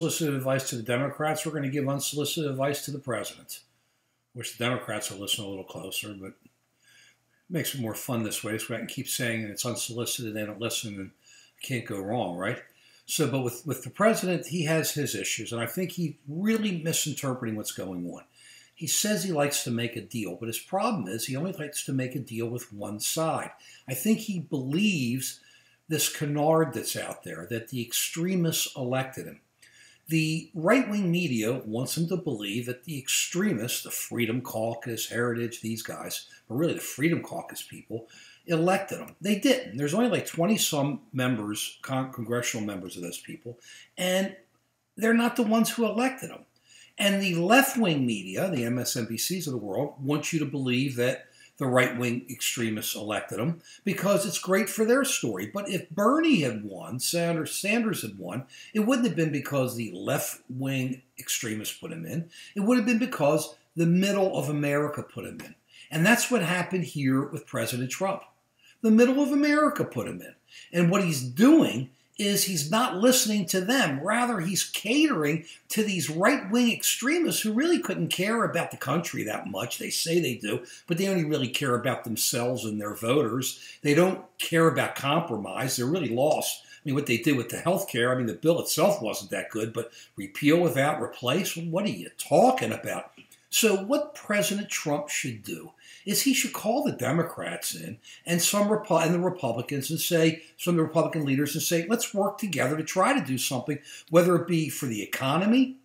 Unsolicited advice to the Democrats, we're going to give unsolicited advice to the president. Wish the Democrats would listen a little closer, but it makes it more fun this way. So I can keep saying it's unsolicited, they don't listen, and it can't go wrong, right? So, but with the president, he has his issues, and I think he's really misinterpreting what's going on. He says he likes to make a deal, but his problem is he only likes to make a deal with one side. I think he believes this canard that's out there, that the extremists elected him. The right-wing media wants him to believe that the extremists, the Freedom Caucus, Heritage, these guys, but really the Freedom Caucus people, elected him. They didn't. There's only like 20-some members, congressional members of those people, and they're not the ones who elected him. And the left-wing media, the MSNBCs of the world, want you to believe that the right-wing extremists elected him because it's great for their story. But if Bernie had won, Sanders had won, it wouldn't have been because the left-wing extremists put him in. It would have been because the middle of America put him in. And that's what happened here with President Trump. The middle of America put him in. And what he's doing is he's not listening to them. Rather, he's catering to these right-wing extremists who really couldn't care about the country that much. They say they do, but they only really care about themselves and their voters. They don't care about compromise. They're really lost. I mean, what they did with the health care, I mean, the bill itself wasn't that good, but repeal without replace, what are you talking about? So what President Trump should do is he should call the Democrats in and the Republicans and say, some of the Republican leaders and say, let's work together to try to do something, whether it be for the economy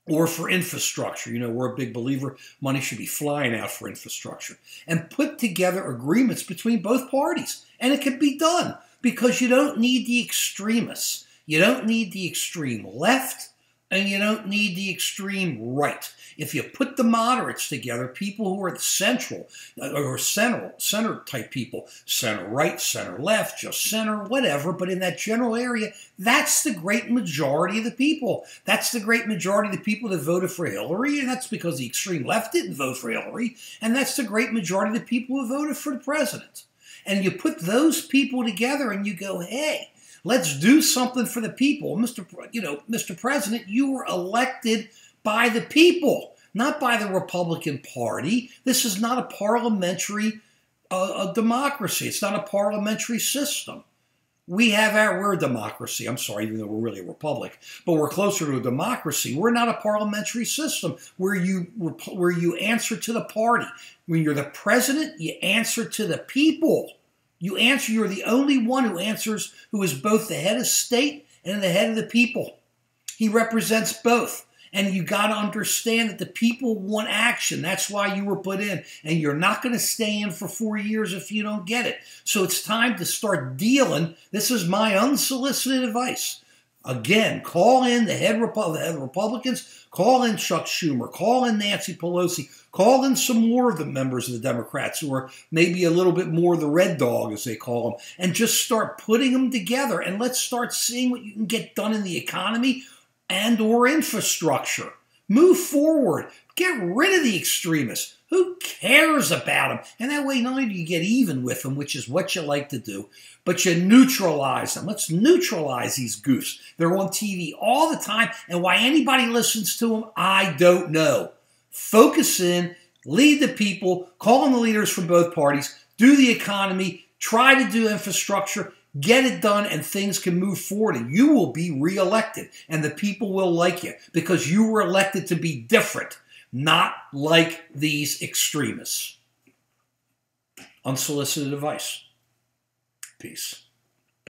or for infrastructure. You know, we're a big believer money should be flying out for infrastructure. And put together agreements between both parties. And it can be done because you don't need the extremists. You don't need the extreme left, and you don't need the extreme right. If you put the moderates together, people who are the central or center type people, center right, center left, just center, whatever, but in that general area, that's the great majority of the people. That's the great majority of the people that voted for Hillary, and that's because the extreme left didn't vote for Hillary, and that's the great majority of the people who voted for the president. And you put those people together and you go, hey, let's do something for the people. Mr. President, you were elected by the people, not by the Republican Party. This is not a parliamentary democracy. It's not a parliamentary system. We're a democracy. I'm sorry, even though we're really a republic, but we're closer to a democracy. We're not a parliamentary system where you answer to the party. When you're the president, you answer to the people. You're the only one who answers, who is both the head of state and the head of the people. He represents both. And you got to understand that the people want action. That's why you were put in. And you're not going to stay in for 4 years if you don't get it. So it's time to start dealing. This is my unsolicited advice. Again, call in the head Republicans, call in Chuck Schumer, call in Nancy Pelosi, call in some more of the members of the Democrats who are maybe a little bit more the red dog, as they call them, and just start putting them together. And let's start seeing what you can get done in the economy and or infrastructure. Move forward. Get rid of the extremists. Who cares about them? And that way, not only do you get even with them, which is what you like to do, but you neutralize them. Let's neutralize these goofs. They're on TV all the time, and why anybody listens to them, I don't know. Focus in, lead the people, call on the leaders from both parties, do the economy, try to do infrastructure, get it done, and things can move forward, and you will be reelected, and the people will like you because you were elected to be different, not like these extremists. Unsolicited advice. Peace.